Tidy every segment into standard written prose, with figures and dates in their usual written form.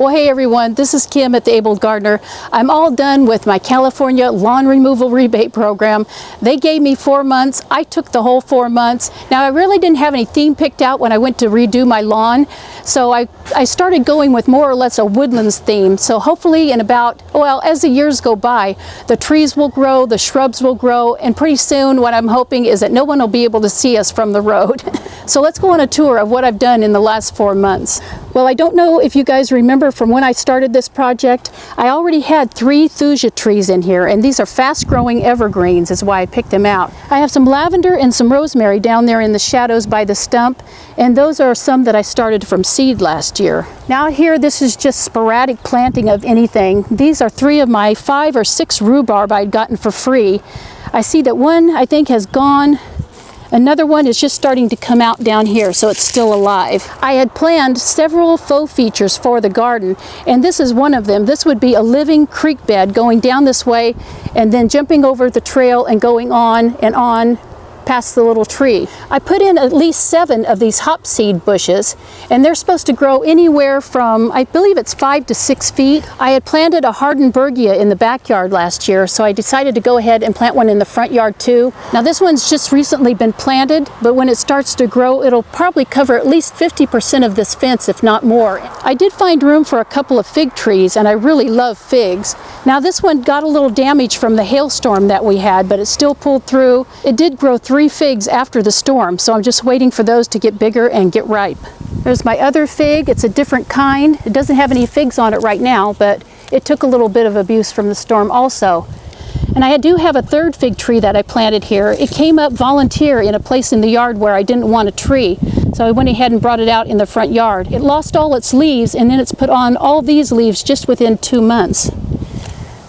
Well, hey everyone, this is Kim at the Able Gardener. I'm all done with my California lawn removal rebate program. They gave me 4 months. I took the whole 4 months. Now, I really didn't have any theme picked out when I went to redo my lawn, so I started going with more or less a woodlands theme. So hopefully in about, well, as the years go by, the trees will grow, the shrubs will grow, and pretty soon what I'm hoping is that no one will be able to see us from the road. So let's go on a tour of what I've done in the last 4 months. Well, I don't know if you guys remember from when I started this project, I already had 3 thuja trees in here, and these are fast-growing evergreens is why I picked them out. I have some lavender and some rosemary down there in the shadows by the stump, and those are some that I started from seed last year. Now here, this is just sporadic planting of anything. These are 3 of my 5 or 6 rhubarb I'd gotten for free. I see that one, I think, has gone. Another one is just starting to come out down here, so it's still alive. I had planned several faux features for the garden, and this is one of them. This would be a living creek bed going down this way and then jumping over the trail and going on and on past the little tree. I put in at least 7 of these hop seed bushes, and they're supposed to grow anywhere from, I believe it's 5 to 6 feet. I had planted a Hardenbergia in the backyard last year, so I decided to go ahead and plant one in the front yard too. Now this one's just recently been planted, but when it starts to grow, it'll probably cover at least 50% of this fence, if not more. I did find room for a couple of fig trees, and I really love figs. Now this one got a little damage from the hailstorm that we had, but it still pulled through. It did grow 3 figs after the storm, so I'm just waiting for those to get bigger and get ripe. There's my other fig. It's a different kind. It doesn't have any figs on it right now, but it took a little bit of abuse from the storm also. And I do have a 3rd fig tree that I planted here. It came up volunteer in a place in the yard where I didn't want a tree, so I went ahead and brought it out in the front yard. It lost all its leaves, and then it's put on all these leaves just within 2 months.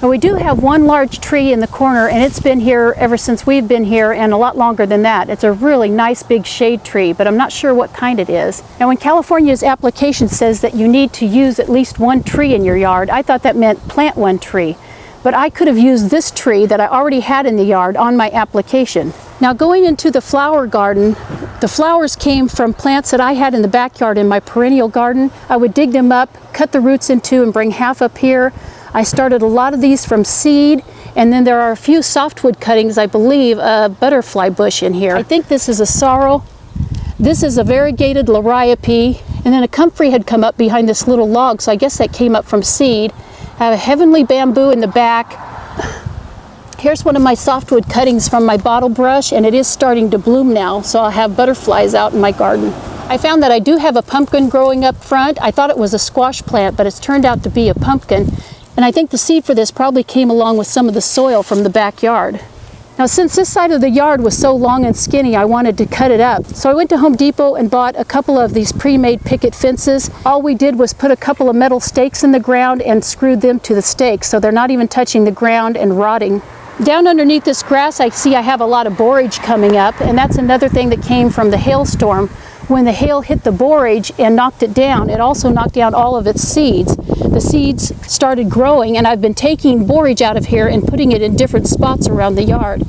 Now, we do have one large tree in the corner, and it's been here ever since we've been here, and a lot longer than that. It's a really nice big shade tree, but I'm not sure what kind it is. Now, when California's application says that you need to use at least 1 tree in your yard, I thought that meant plant 1 tree. But I could have used this tree that I already had in the yard on my application. Now, going into the flower garden, the flowers came from plants that I had in the backyard in my perennial garden. I would dig them up, cut the roots in 2, and bring half up here. I started a lot of these from seed, and then there are a few softwood cuttings, I believe a butterfly bush in here. I think this is a sorrel. This is a variegated liriope, and then a comfrey had come up behind this little log, so I guess that came up from seed. I have a heavenly bamboo in the back. Here's one of my softwood cuttings from my bottle brush, and it is starting to bloom now, so I'll have butterflies out in my garden. I found that I do have a pumpkin growing up front. I thought it was a squash plant, but it's turned out to be a pumpkin. And I think the seed for this probably came along with some of the soil from the backyard. Now, since this side of the yard was so long and skinny, I wanted to cut it up. So I went to Home Depot and bought a couple of these pre-made picket fences. All we did was put a couple of metal stakes in the ground and screwed them to the stakes, so they're not even touching the ground and rotting. Down underneath this grass, I see I have a lot of borage coming up, and that's another thing that came from the hailstorm. When the hail hit the borage and knocked it down, it also knocked down all of its seeds. The seeds started growing, and I've been taking borage out of here and putting it in different spots around the yard.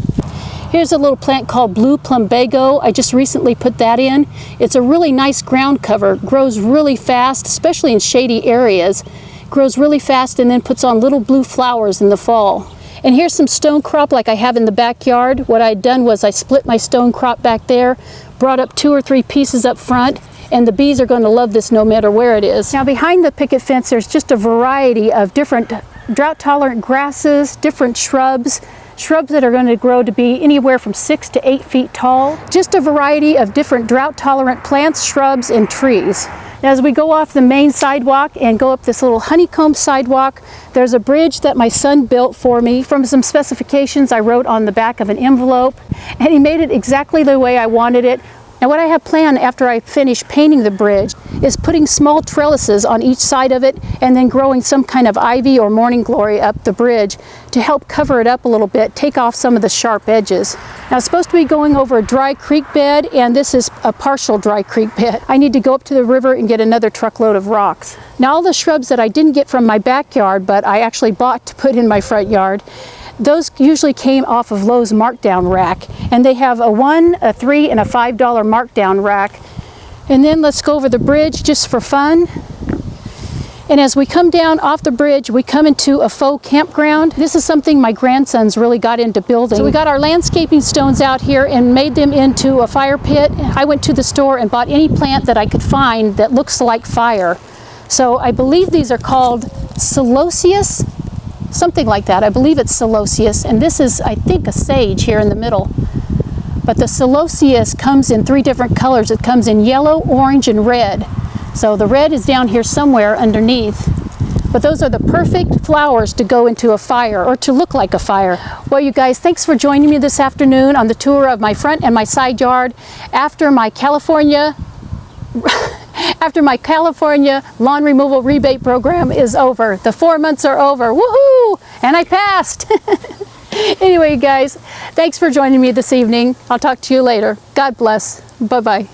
Here's a little plant called blue plumbago. I just recently put that in. It's a really nice ground cover, grows really fast, especially in shady areas. Grows really fast and then puts on little blue flowers in the fall. And here's some stone crop like I have in the backyard. What I'd done was I split my stone crop back there, brought up 2 or 3 pieces up front, and the bees are going to love this no matter where it is. Now, behind the picket fence, there's just a variety of different drought-tolerant grasses, different shrubs that are going to grow to be anywhere from 6 to 8 feet tall. Just a variety of different drought-tolerant plants, shrubs, and trees. As we go off the main sidewalk and go up this little honeycomb sidewalk, there's a bridge that my son built for me from some specifications I wrote on the back of an envelope, and he made it exactly the way I wanted it. Now, what I have planned after I finish painting the bridge is putting small trellises on each side of it and then growing some kind of ivy or morning glory up the bridge to help cover it up a little bit, take off some of the sharp edges. Now, it's supposed to be going over a dry creek bed, and this is a partial dry creek bed. I need to go up to the river and get another truckload of rocks. Now, all the shrubs that I didn't get from my backyard, but I actually bought to put in my front yard, those usually came off of Lowe's markdown rack, and they have a $1, a $3, and a $5 markdown rack. And then let's go over the bridge just for fun. And as we come down off the bridge, we come into a faux campground. This is something my grandsons really got into building. So we got our landscaping stones out here and made them into a fire pit. I went to the store and bought any plant that I could find that looks like fire. So I believe these are called celoseus, something like that. I believe it's celoseus, and this is, I think, a sage here in the middle. But the celoseus comes in 3 different colors. It comes in yellow, orange, and red. So the red is down here somewhere underneath. But those are the perfect flowers to go into a fire, or to look like a fire. Well, you guys, thanks for joining me this afternoon on the tour of my front and my side yard after my California lawn removal rebate program is over. The 4 months are over. Woohoo! And I passed. Anyway, guys, thanks for joining me this evening. I'll talk to you later. God bless. Bye-bye.